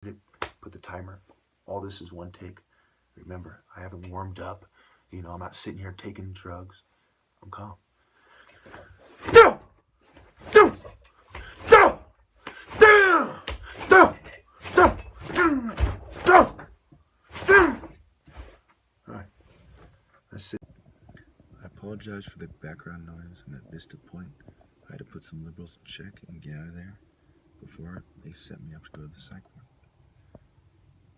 Put the timer. All this is one take. Remember, I haven't warmed up. You know, I'm not sitting here taking drugs. I'm calm. Do! Do! Do! Do! Do! Do! Do! Do! Do! All right, that's it. I apologize for the background noise and at this point. I had to put some liberals in check and get out of there before they set me up to go to the psych ward.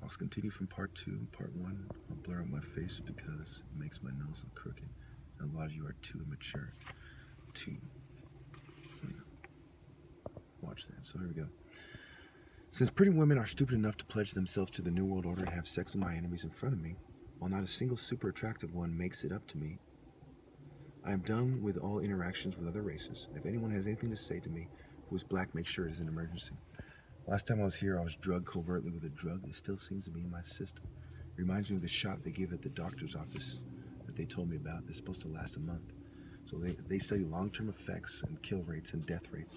I'll continue from part 2. Part 1, I'll blur out my face because it makes my nose look crooked. And a lot of you are too immature to, watch that. So here we go. Since pretty women are stupid enough to pledge themselves to the New World Order and have sex with my enemies in front of me, while not a single super attractive one makes it up to me, I am done with all interactions with other races. If anyone has anything to say to me who is black, make sure it is an emergency. Last time I was here, I was drugged covertly with a drug that still seems to be in my system. It reminds me of the shot they give at the doctor's office that they told me about that's supposed to last a month. So they study long-term effects and kill rates and death rates,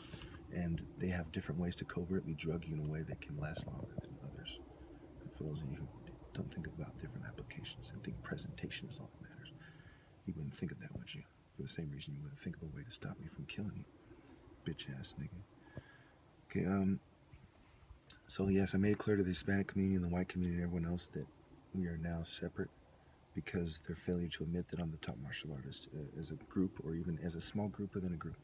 and they have different ways to covertly drug you in a way that can last longer than others. And for those of you who don't think about different applications and think presentation is all that matters, you wouldn't think of that, would you? For the same reason you wouldn't think of a way to stop me from killing you, bitch-ass nigga. Okay, So yes, I made it clear to the Hispanic community and the white community and everyone else that we are now separate because their failure to admit that I'm the top martial artist as a group or even as a small group within a group.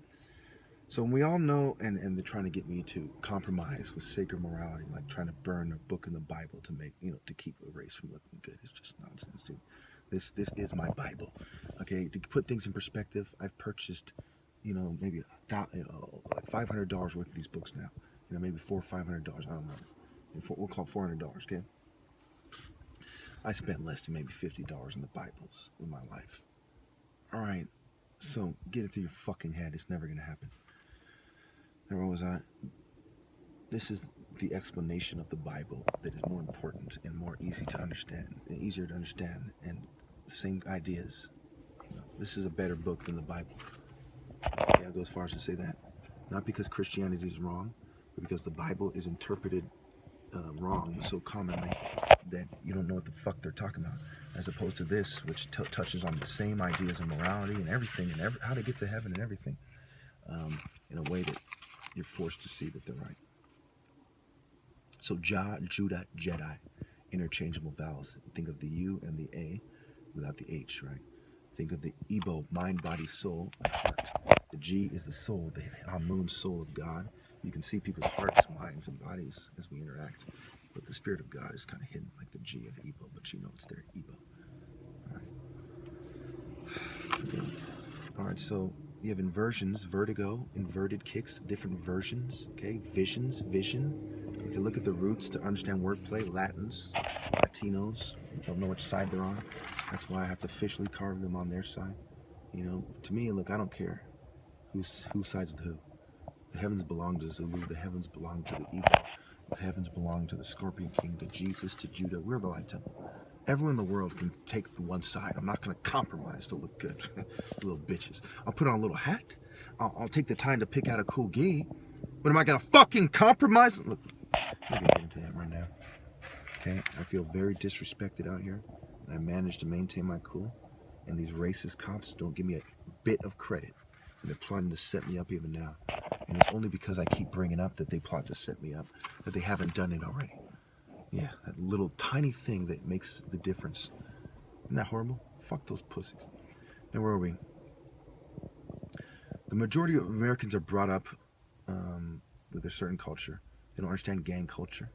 So we all know, and they're trying to get me to compromise with sacred morality, like trying to burn a book in the Bible to make, to keep a race from looking good. It's just nonsense, dude. This is my Bible. Okay, to put things in perspective, I've purchased, maybe like $500 worth of these books now. Maybe $400 or $500. I don't know. We'll call it $400. Okay. I spent less than maybe $50 in the Bibles in my life. All right. So get it through your fucking head. It's never gonna happen. Where was I? This is the explanation of the Bible that is more important and more easy to understand, and easier to understand, and the same ideas. This is a better book than the Bible. Okay, I'll go as far as to say that. Not because Christianity is wrong, but because the Bible is interpreted wrong so commonly that you don't know what the fuck they're talking about, as opposed to this, which touches on the same ideas of morality and everything, and how to get to heaven and everything, in a way that you're forced to see that they're right. So Jah, Judah, Jedi, interchangeable vowels. Think of the U and the A without the H, right? Think of the Igbo, mind, body, soul, and heart. The G is the soul, the Amun soul of God. You can see people's hearts, minds, and bodies as we interact. But the Spirit of God is kind of hidden, like the G of Igbo, but you know it's there, Igbo. All right. Okay. All right, so you have inversions, vertigo, inverted kicks, different versions, okay? Visions, vision. You can look at the roots to understand wordplay. Latins, Latinos, don't know which side they're on. That's why I have to officially carve them on their side. To me, look, I don't care who sides with who. The heavens belong to Zulu. The heavens belong to the Igbo. The heavens belong to the Scorpion King, to Jesus, to Judah. We're the Light Temple. Everyone in the world can take one side. I'm not going to compromise to look good. Little bitches. I'll put on a little hat. I'll take the time to pick out a cool gi. But am I going to fucking compromise? Look, I'm going to get into that right now. Okay? I feel very disrespected out here. And I managed to maintain my cool. And these racist cops don't give me a bit of credit. And they're plotting to set me up even now. And it's only because I keep bringing up that they plot to set me up that they haven't done it already. Yeah, that little tiny thing that makes the difference. Isn't that horrible? Fuck those pussies. Now, where are we? The majority of Americans are brought up with a certain culture. They don't understand gang culture.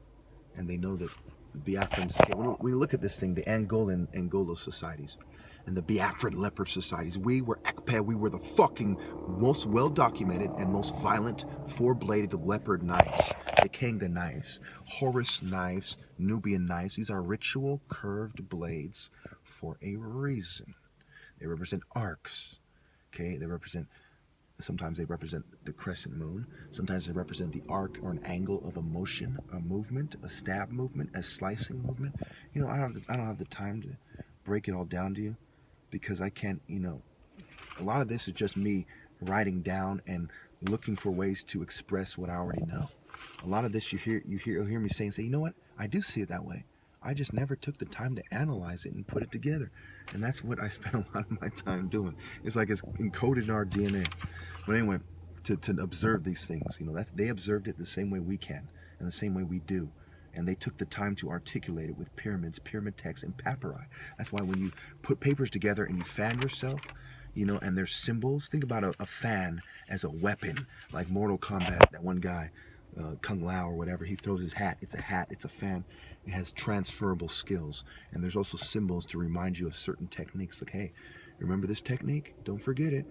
And they know that the Biafrans, okay, when we look at this thing, the Angolan Angolo societies and the Biafran leopard societies, we were Akpa, we were the fucking most well-documented and most violent four-bladed leopard knives, the Kanga knives, Horus knives, Nubian knives. These are ritual curved blades for a reason. They represent arcs, okay? Sometimes they represent the crescent moon. Sometimes they represent the arc or an angle of a motion, a movement, a stab movement, a slicing movement. I don't have the time to break it all down to you because I can't, a lot of this is just me writing down and looking for ways to express what I already know. A lot of this you'll hear me saying, you know what? I do see it that way. I just never took the time to analyze it and put it together. And that's what I spent a lot of my time doing. It's like it's encoded in our DNA. But anyway, to observe these things, they observed it the same way we can and the same way we do. And they took the time to articulate it with pyramids, pyramid texts, and papyri. That's why when you put papers together and you fan yourself, and there's symbols, think about a fan as a weapon, like Mortal Kombat, that one guy, Kung Lao or whatever, he throws his hat. It's a fan. It has transferable skills. And there's also symbols to remind you of certain techniques. Like, hey, remember this technique? Don't forget it.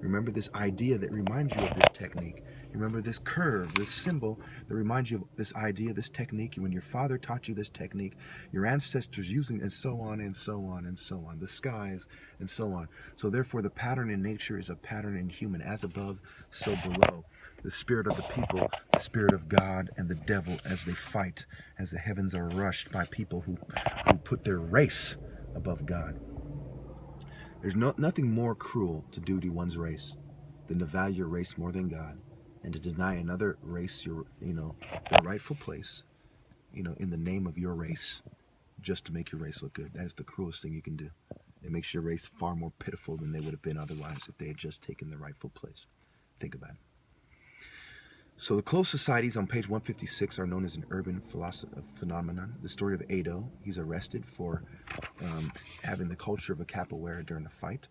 Remember this idea that reminds you of this technique. Remember this curve, this symbol that reminds you of this idea, this technique. When your father taught you this technique, your ancestors using, and so on and so on and so on. The skies and so on. So therefore, the pattern in nature is a pattern in human. As above, so below. The spirit of the people, the spirit of God, and the devil as they fight, as the heavens are rushed by people who put their race above God. There's nothing more cruel to do to one's race than to value your race more than God, and to deny another race their rightful place, in the name of your race, just to make your race look good. That is the cruelest thing you can do. It makes your race far more pitiful than they would have been otherwise if they had just taken the rightful place. Think about it. So the closed societies on page 156 are known as an urban phenomenon. The story of Ado, he's arrested for having the culture of a capoeira during a fight.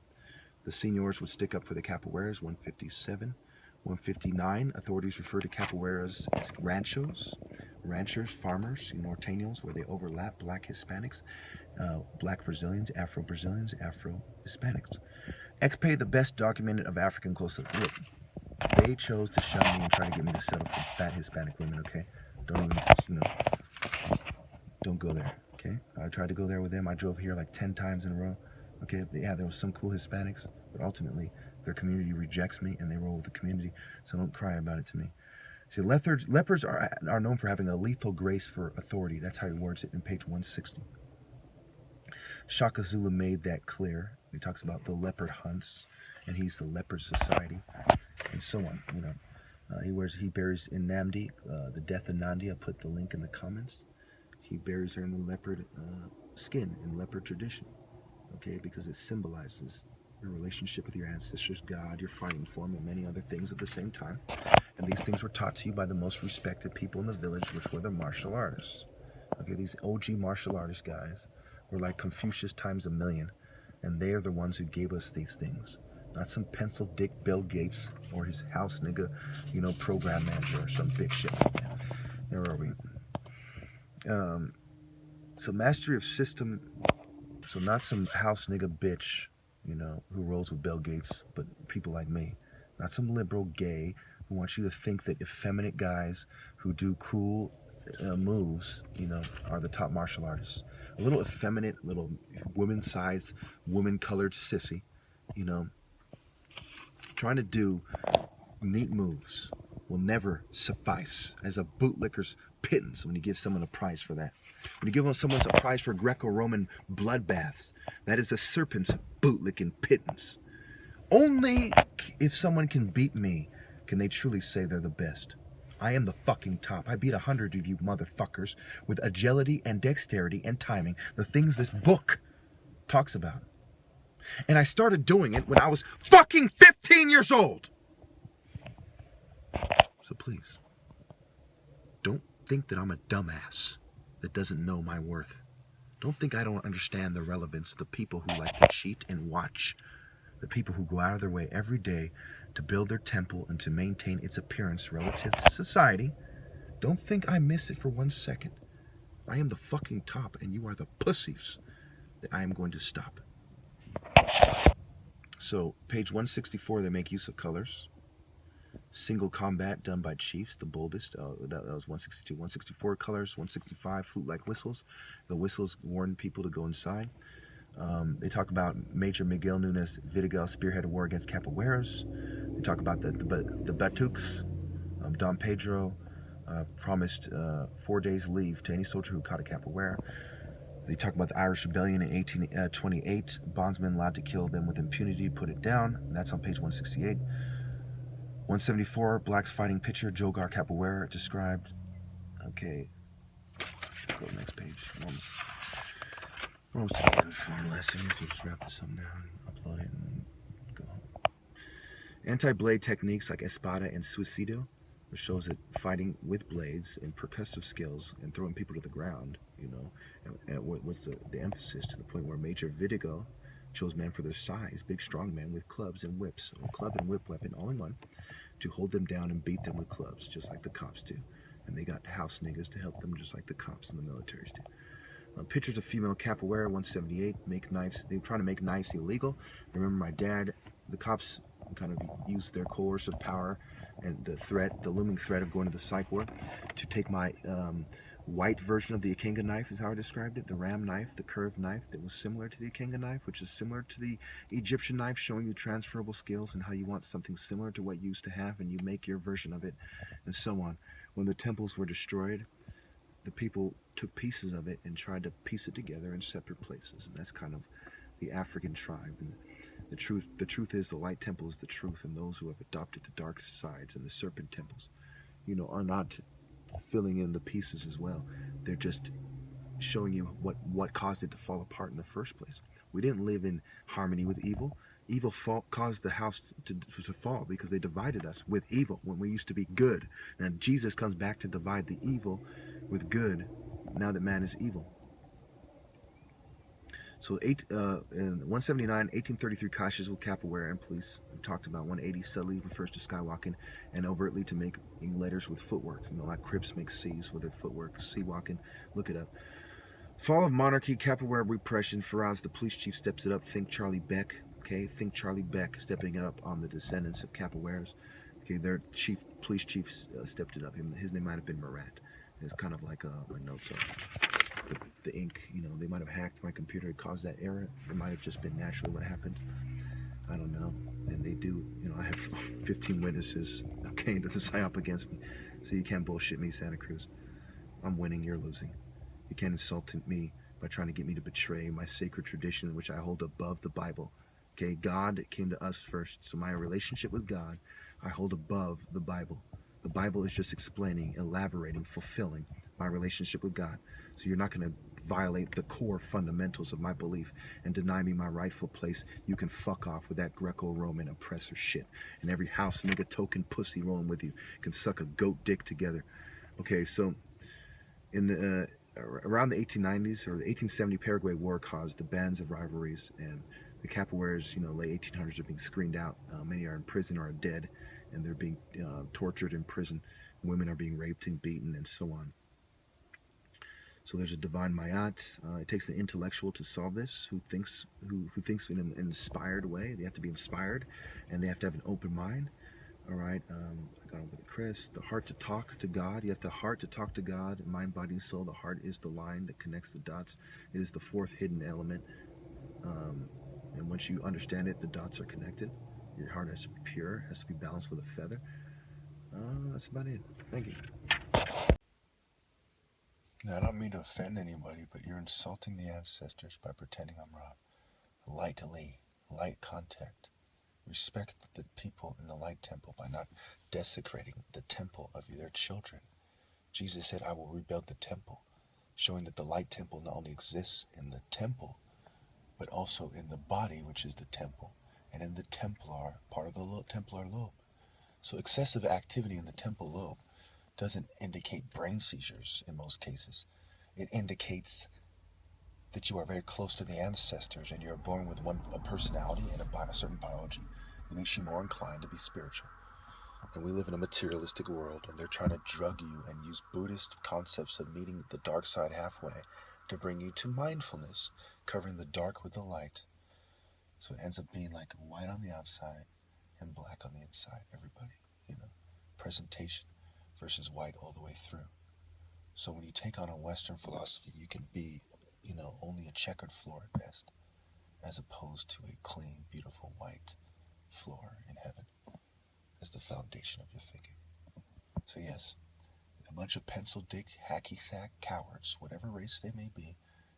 The seniors would stick up for the capoeiras, 157. 159, authorities refer to capoeiras as ranchers, farmers, norteños, where they overlap black Hispanics, black Brazilians, Afro-Brazilians, Afro-Hispanics. Expe, the best documented of African close. Look, they chose to shun me and try to get me to settle for fat Hispanic women, okay? Don't even, don't go there, okay? I tried to go there with them. I drove here like 10 times in a row, okay? Yeah, there was some cool Hispanics, but ultimately their community rejects me and they roll with the community, so don't cry about it to me. See, lepers are known for having a lethal grace for authority. That's how he words it in page 160. Shaka Zulu made that clear. He talks about the leopard hunts, and he's the leopard society, and so on. He buries in Namdi the death of Nandi. I'll put the link in the comments. He buries her in the leopard skin in leopard tradition, okay, because it symbolizes your relationship with your ancestors, God, you're fighting for them, and many other things at the same time. And these things were taught to you by the most respected people in the village, which were the martial artists. Okay, these OG martial artist guys were like Confucius times a million, and they are the ones who gave us these things. Not some pencil dick Bill Gates or his house nigga, program manager or some big shit like that. Where are we? So mastery of system, so not some house nigga bitch, who rolls with Bill Gates, but people like me. Not some liberal gay who wants you to think that effeminate guys who do cool moves, are the top martial artists. A little effeminate, little woman-sized, woman-colored sissy, trying to do neat moves will never suffice as a bootlicker's pittance when you give someone a prize for that. When you give someone a prize for Greco-Roman bloodbaths, that is a serpent's bootlicking pittance. Only if someone can beat me can they truly say they're the best. I am the fucking top. I beat 100 of you motherfuckers with agility and dexterity and timing, the things this book talks about. And I started doing it when I was fucking 15 years old. So please, don't think that I'm a dumbass that doesn't know my worth. Don't think I don't understand the relevance of the people who like to cheat and watch. The people who go out of their way every day to build their temple and to maintain its appearance relative to society. Don't think I miss it for 1 second. I am the fucking top and you are the pussies that I am going to stop. So, page 164, they make use of colors. Single combat done by chiefs, the boldest. That was 162. 164, colors. 165, flute-like whistles. The whistles warn people to go inside. They talk about Major Miguel Nunes Vidigal spearheaded war against capoeiras. They talk about the Batuques. Don Pedro promised 4 days leave to any soldier who caught a capoeira. They talk about the Irish Rebellion in 1828. Bondsmen allowed to kill them with impunity, put it down. That's on page 168. 174, blacks fighting pitcher Jogar Capoeira described. Okay. Almost to the end for our lesson, so just wrap this up now and upload it and go home. Anti-blade techniques like espada and suicidio, which shows that fighting with blades and percussive skills and throwing people to the ground, and what was the emphasis to the point where Major Vidigo chose men for their size, big strong men with clubs and whips, or club and whip weapon all in one, to hold them down and beat them with clubs, just like the cops do. And they got house niggas to help them, just like the cops and the militaries do. Pictures of female capoeira, 178, make knives. They were trying to make knives illegal. Remember my dad, the cops kind of used their coercive power and the looming threat of going to the psych ward to take my white version of the Ikenga knife, is how I described it, the ram knife, the curved knife that was similar to the Ikenga knife, which is similar to the Egyptian knife, showing you transferable skills and how you want something similar to what you used to have, and you make your version of it, and so on. When the temples were destroyed, the people took pieces of it and tried to piece it together in separate places, and that's kind of the African tribe. And the truth is the light temple is the truth, and those who have adopted the dark sides and the serpent temples, are not filling in the pieces as well. They're just showing you what caused it to fall apart in the first place. We didn't live in harmony with evil. Evil caused the house to fall because they divided us with evil when we used to be good. And Jesus comes back to divide the evil with good now that man is evil. So in 179, 1833 clashes with capoeira and police. We talked about 180 subtly refers to skywalking and overtly to making letters with footwork. Like Crips make C's with their footwork. C walking, look it up. Fall of monarchy, capoeira repression. Faraz, the police chief, steps it up. Think Charlie Beck. Okay, think Charlie Beck stepping it up on the descendants of capoeiras. Okay, their police chief stepped it up. His name might have been Marat. It's kind of like my notes are. The ink, they might have hacked my computer and caused that error. It might have just been naturally what happened. I don't know. And they do, I have 15 witnesses, okay, to the psyop against me. So you can't bullshit me, Santa Cruz. I'm winning, you're losing. You can't insult me by trying to get me to betray my sacred tradition, which I hold above the Bible. Okay, God came to us first. So my relationship with God, I hold above the Bible. The Bible is just explaining, elaborating, fulfilling my relationship with God. So you're not going to violate the core fundamentals of my belief and deny me my rightful place. You can fuck off with that Greco-Roman oppressor shit. And every house nigga token pussy rolling with you can suck a goat dick together. Okay, so in the around the 1890s or the 1870 Paraguay War caused the bands of rivalries, and the capoeiras, late 1800s, are being screened out. Many are in prison or are dead, and they're being tortured in prison. Women are being raped and beaten, and so on. So there's a divine mayat. It takes an intellectual to solve this, who thinks in an inspired way. They have to be inspired, and they have to have an open mind. All right, I got over the Chris. The heart to talk to God. You have the heart to talk to God. Mind, body, and soul. The heart is the line that connects the dots. It is the fourth hidden element. And once you understand it, the dots are connected. Your heart has to be pure, has to be balanced with a feather. That's about it. Thank you. Now, I don't mean to offend anybody, but you're insulting the ancestors by pretending I'm wrong. Lightly, light contact. Respect the people in the light temple by not desecrating the temple of their children. Jesus said, I will rebuild the temple, showing that the light temple not only exists in the temple, but also in the body, which is the temple, and in the Templar, part of the Templar lobe. So excessive activity in the temple lobe doesn't indicate brain seizures in most cases. It indicates that you are very close to the ancestors and you're born with a personality and a certain biology. It makes you more inclined to be spiritual. And we live in a materialistic world, and they're trying to drug you and use Buddhist concepts of meeting the dark side halfway to bring you to mindfulness, covering the dark with the light. So it ends up being like white on the outside and black on the inside, everybody, presentation versus white all the way through. So when you take on a Western philosophy, you can be, only a checkered floor at best, as opposed to a clean, beautiful white floor in heaven as the foundation of your thinking. So yes, a bunch of pencil dick, hacky sack cowards, whatever race they may be,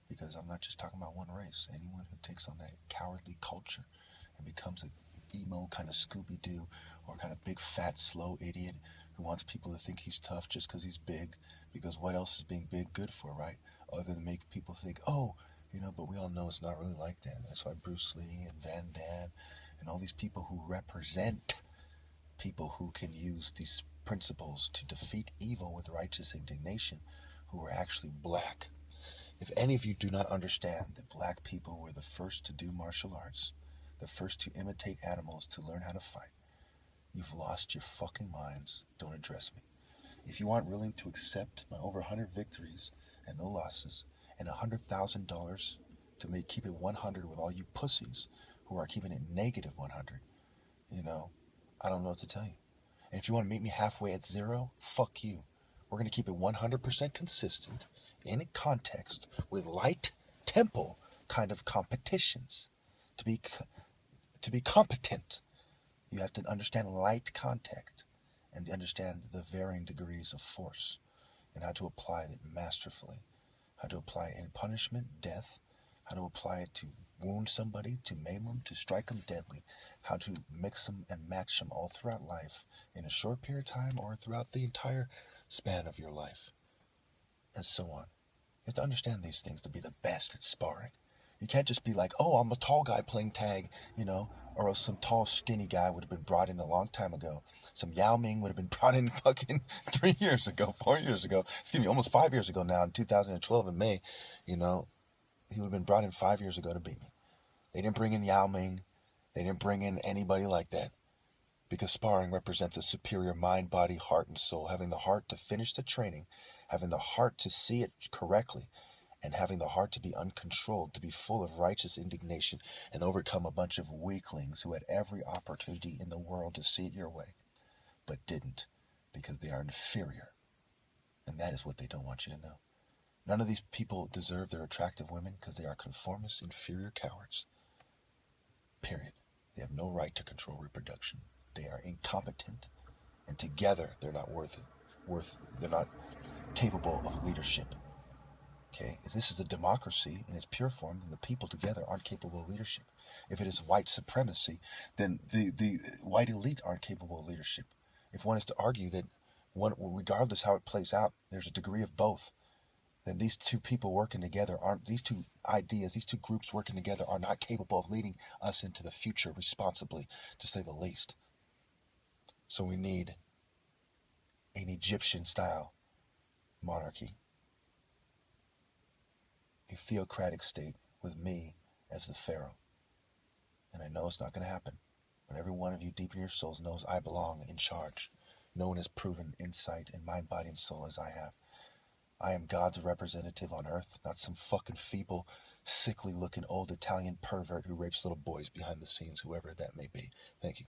because I'm not just talking about one race. Anyone who takes on that cowardly culture and becomes a emo kind of Scooby-Doo or kind of big, fat, slow idiot who wants people to think he's tough just because he's big, because what else is being big good for, right? Other than make people think, oh, But we all know it's not really like that. That's why Bruce Lee and Van Damme and all these people who represent people who can use these principles to defeat evil with righteous indignation, who are actually black. If any of you do not understand that black people were the first to do martial arts, the first to imitate animals to learn how to fight, you've lost your fucking minds. Don't address me. If you aren't willing to accept my over 100 victories and no losses and $100,000 to keep it 100 with all you pussies who are keeping it negative 100, I don't know what to tell you. And if you want to meet me halfway at 0, fuck you. We're going to keep it 100% consistent in context with light tempo kind of competitions. To be competent, you have to understand light contact and understand the varying degrees of force and how to apply it masterfully, how to apply it in punishment, death, how to apply it to wound somebody, to maim them, to strike them deadly, how to mix them and match them all throughout life in a short period of time or throughout the entire span of your life, and so on. You have to understand these things to be the best at sparring. You can't just be like, oh, I'm a tall guy playing tag, or else some tall, skinny guy would have been brought in a long time ago. Some Yao Ming would have been brought in fucking 3 years ago, 4 years ago, almost 5 years ago now, in 2012 in May, he would have been brought in 5 years ago to beat me. They didn't bring in Yao Ming. They didn't bring in anybody like that. Because sparring represents a superior mind, body, heart, and soul. Having the heart to finish the training, having the heart to see it correctly, and having the heart to be uncontrolled, to be full of righteous indignation, and overcome a bunch of weaklings who had every opportunity in the world to see it your way, but didn't, because they are inferior. And that is what they don't want you to know. None of these people deserve their attractive women because they are conformist, inferior cowards. Period. They have no right to control reproduction. They are incompetent, and together they're not they're not capable of leadership. Okay? If this is a democracy in its pure form, then the people together aren't capable of leadership. If it is white supremacy, then the white elite aren't capable of leadership. If one is to argue that regardless how it plays out, there's a degree of both, then these two people working together these two groups working together are not capable of leading us into the future responsibly, to say the least. So we need an Egyptian-style monarchy, a theocratic state with me as the pharaoh. And I know it's not going to happen, but every one of you deep in your souls knows I belong in charge. No one has proven insight in mind, body, and soul as I have. I am God's representative on earth, not some fucking feeble, sickly-looking old Italian pervert who rapes little boys behind the scenes, whoever that may be. Thank you.